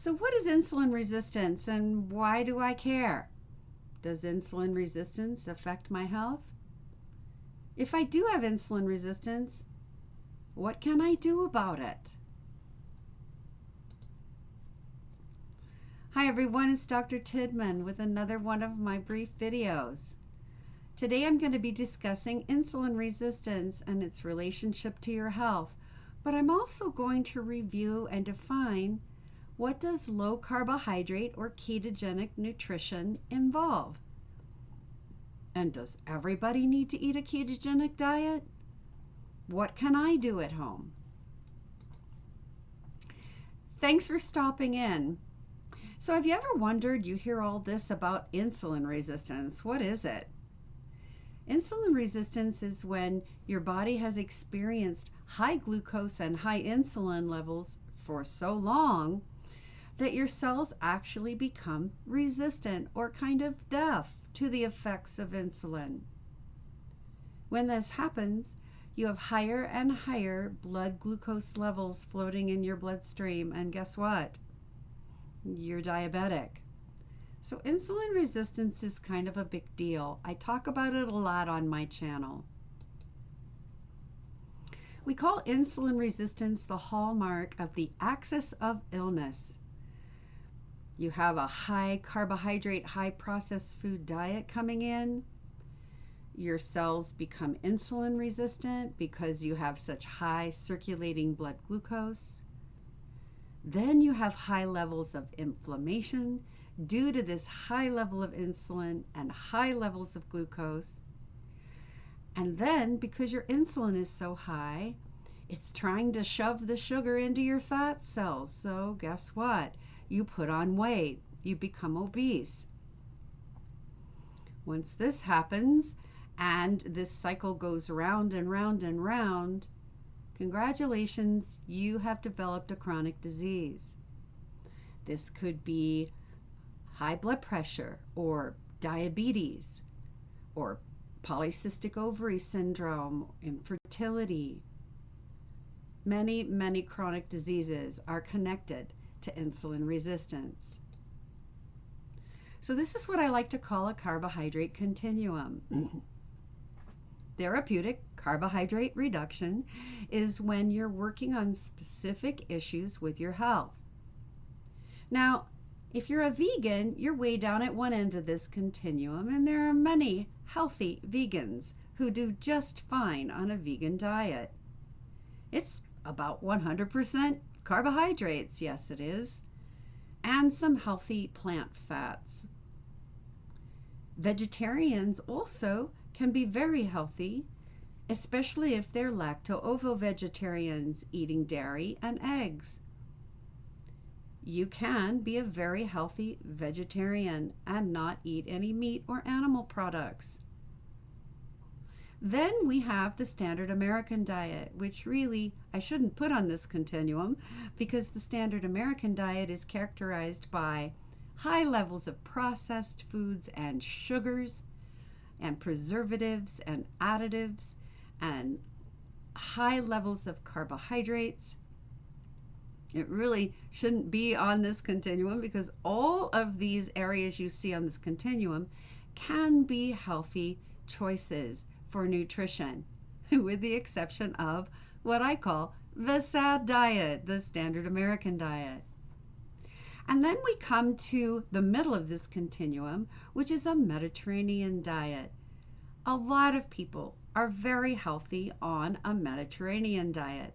So what is insulin resistance and why do I care? Does insulin resistance affect my health? If I do have insulin resistance, what can I do about it? Hi everyone, it's Dr. Tidman with another one of my brief videos. Today I'm going to be discussing insulin resistance and its relationship to your health, but I'm also going to review and define what does low carbohydrate or ketogenic nutrition involve? And does everybody need to eat a ketogenic diet? What can I do at home? Thanks for stopping in. So have you ever wondered, you hear all this about insulin resistance. What is it? Insulin resistance is when your body has experienced high glucose and high insulin levels for so long that your cells actually become resistant or kind of deaf to the effects of insulin. When this happens, you have higher and higher blood glucose levels floating in your bloodstream, and guess what? You're diabetic. So insulin resistance is kind of a big deal. I talk about it a lot on my channel. We call insulin resistance the hallmark of the axis of illness. You have a high carbohydrate, high processed food diet coming in. Your cells become insulin resistant because you have such high circulating blood glucose. Then you have high levels of inflammation due to this high level of insulin and high levels of glucose. And then because your insulin is so high, it's trying to shove the sugar into your fat cells. So guess what? You put on weight. You become obese. Once this happens and this cycle goes round and round and round, congratulations, you have developed a chronic disease. This could be high blood pressure or diabetes or polycystic ovary syndrome, infertility. Many, many chronic diseases are connected to insulin resistance. So this is what I like to call a carbohydrate continuum. Therapeutic carbohydrate reduction is when you're working on specific issues with your health. Now, if you're a vegan, you're way down at one end of this continuum, and there are many healthy vegans who do just fine on a vegan diet. It's about 100% carbohydrates, yes it is, and some healthy plant fats. Vegetarians also can be very healthy, especially if they're lacto-ovo-vegetarians eating dairy and eggs. You can be a very healthy vegetarian and not eat any meat or animal products. Then we have the standard American diet, which really I shouldn't put on this continuum because the standard American diet is characterized by high levels of processed foods and sugars and preservatives and additives and high levels of carbohydrates. It really shouldn't be on this continuum because all of these areas you see on this continuum can be healthy choices for nutrition, with the exception of what I call the SAD diet, the standard American diet. And then we come to the middle of this continuum, which is a Mediterranean diet. A lot of people are very healthy on a Mediterranean diet.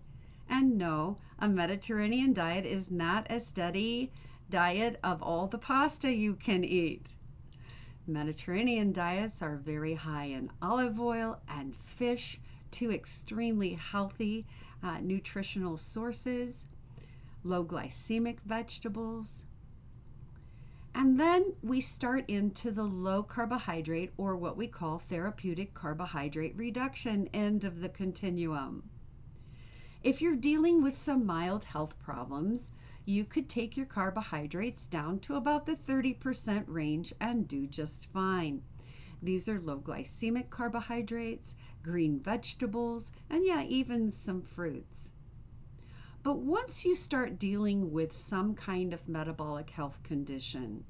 And no, a Mediterranean diet is not a steady diet of all the pasta you can eat. Mediterranean diets are very high in olive oil and fish, two extremely healthy nutritional sources, low glycemic vegetables. And then we start into the low carbohydrate, or what we call therapeutic carbohydrate reduction end of the continuum. If you're dealing with some mild health problems, you could take your carbohydrates down to about the 30% range and do just fine. These are low glycemic carbohydrates, green vegetables, and yeah, even some fruits. But once you start dealing with some kind of metabolic health condition,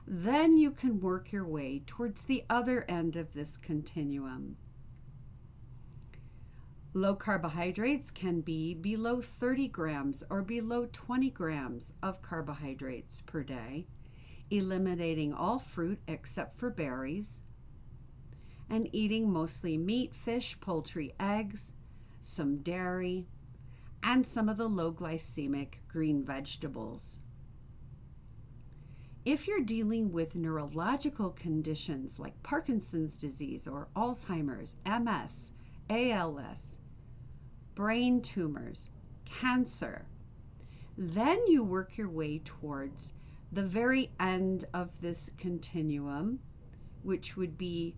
then you can work your way towards the other end of this continuum. Low carbohydrates can be below 30 grams or below 20 grams of carbohydrates per day, eliminating all fruit except for berries, and eating mostly meat, fish, poultry, eggs, some dairy, and some of the low glycemic green vegetables. If you're dealing with neurological conditions like Parkinson's disease or Alzheimer's, MS, ALS, brain tumors, cancer, then you work your way towards the very end of this continuum, which would be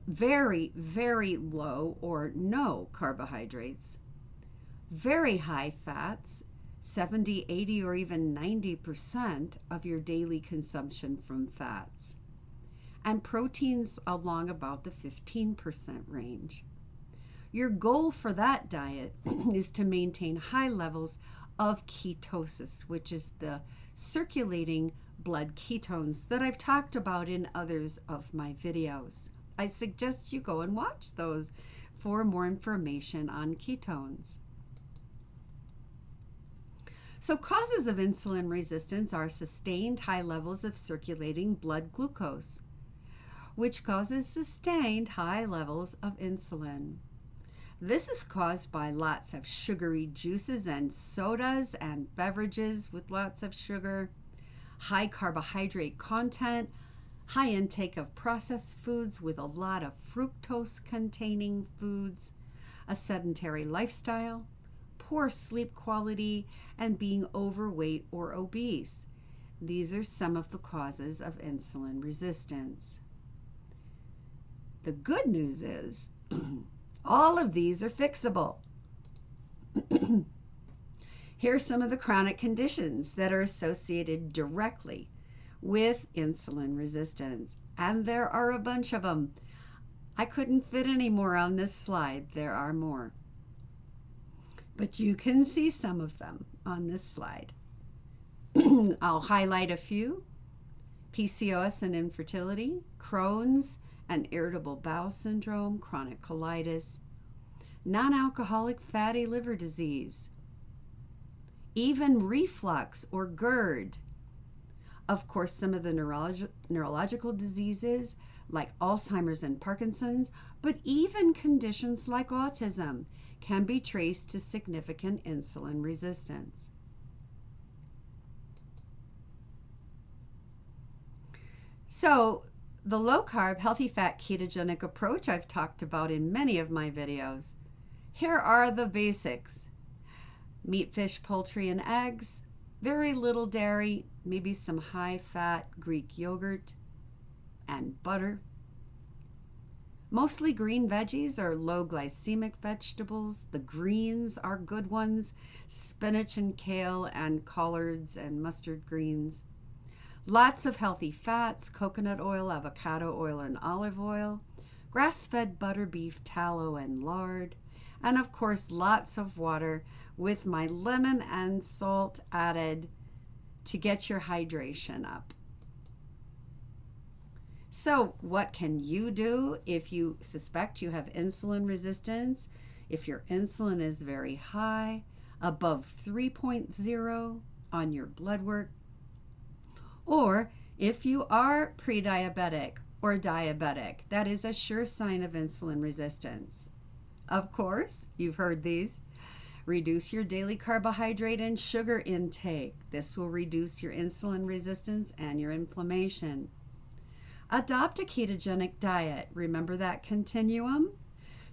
very, very low or no carbohydrates, very high fats, 70, 80, or even 90% of your daily consumption from fats, and proteins along about the 15% range. Your goal for that diet is to maintain high levels of ketosis, which is the circulating blood ketones that I've talked about in others of my videos. I suggest you go and watch those for more information on ketones. So causes of insulin resistance are sustained high levels of circulating blood glucose, which causes sustained high levels of insulin. This is caused by lots of sugary juices and sodas and beverages with lots of sugar, high carbohydrate content, high intake of processed foods with a lot of fructose-containing foods, a sedentary lifestyle, poor sleep quality, and being overweight or obese. These are some of the causes of insulin resistance. The good news is all of these are fixable. Here are some of the chronic conditions that are associated directly with insulin resistance, and there are a bunch of them. I couldn't fit any more on this slide. There are more. But you can see some of them on this slide. I'll highlight a few. PCOS and infertility, Crohn's and irritable bowel syndrome, chronic colitis, non-alcoholic fatty liver disease, even reflux or GERD. Of course, some of the neurological diseases like Alzheimer's and Parkinson's, but even conditions like autism can be traced to significant insulin resistance. So, the low-carb, healthy fat, ketogenic approach I've talked about in many of my videos. Here are the basics. Meat, fish, poultry, and eggs, very little dairy, maybe some high-fat Greek yogurt, and butter. Mostly green veggies or low glycemic vegetables. The greens are good ones, spinach and kale and collards and mustard greens. Lots of healthy fats, coconut oil, avocado oil, and olive oil. Grass-fed butter, beef, tallow, and lard. And of course, lots of water with my lemon and salt added to get your hydration up. So what can you do if you suspect you have insulin resistance? If your insulin is very high, above 3.0 on your blood work, or if you are pre-diabetic or diabetic, that is a sure sign of insulin resistance. Of course, you've heard these. Reduce your daily carbohydrate and sugar intake. This will reduce your insulin resistance and your inflammation. Adopt a ketogenic diet. Remember that continuum?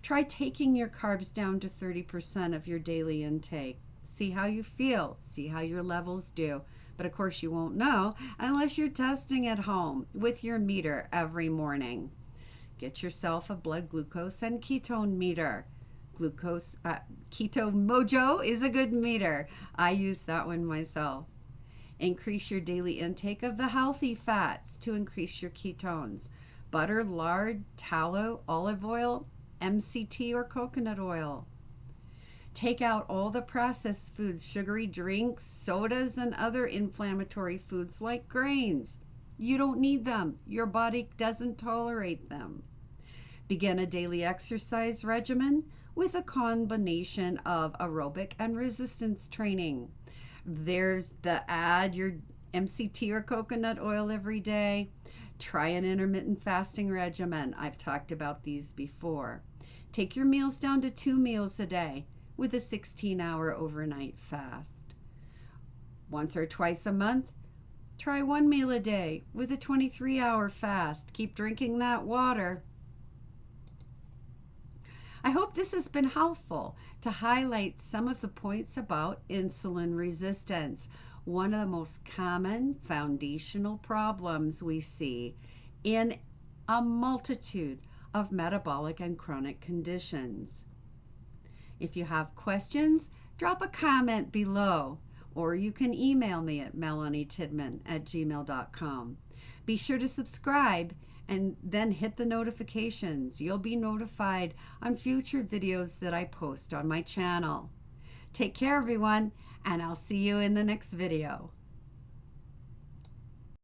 Try taking your carbs down to 30% of your daily intake. See how you feel. See how your levels do. But of course you won't know unless you're testing at home with your meter every morning. Get yourself a blood glucose and ketone meter. Keto Mojo is a good meter. I use that one myself. Increase your daily intake of the healthy fats to increase your ketones. Butter, lard, tallow, olive oil, MCT, or coconut oil. Take out all the processed foods, sugary drinks, sodas, and other inflammatory foods like grains. You don't need them. Your body doesn't tolerate them. Begin a daily exercise regimen with a combination of aerobic and resistance training. There's the add your MCT or coconut oil every day. Try an intermittent fasting regimen. I've talked about these before. Take your meals down to 2 meals a day with a 16-hour overnight fast. Once or twice a month, try 1 meal a day with a 23-hour fast. Keep drinking that water. I hope this has been helpful to highlight some of the points about insulin resistance, one of the most common foundational problems we see in a multitude of metabolic and chronic conditions. If you have questions, drop a comment below, or you can email me at melanietidman@gmail.com. Be sure to subscribe and then hit the notifications. You'll be notified on future videos that I post on my channel. Take care, everyone, and I'll see you in the next video.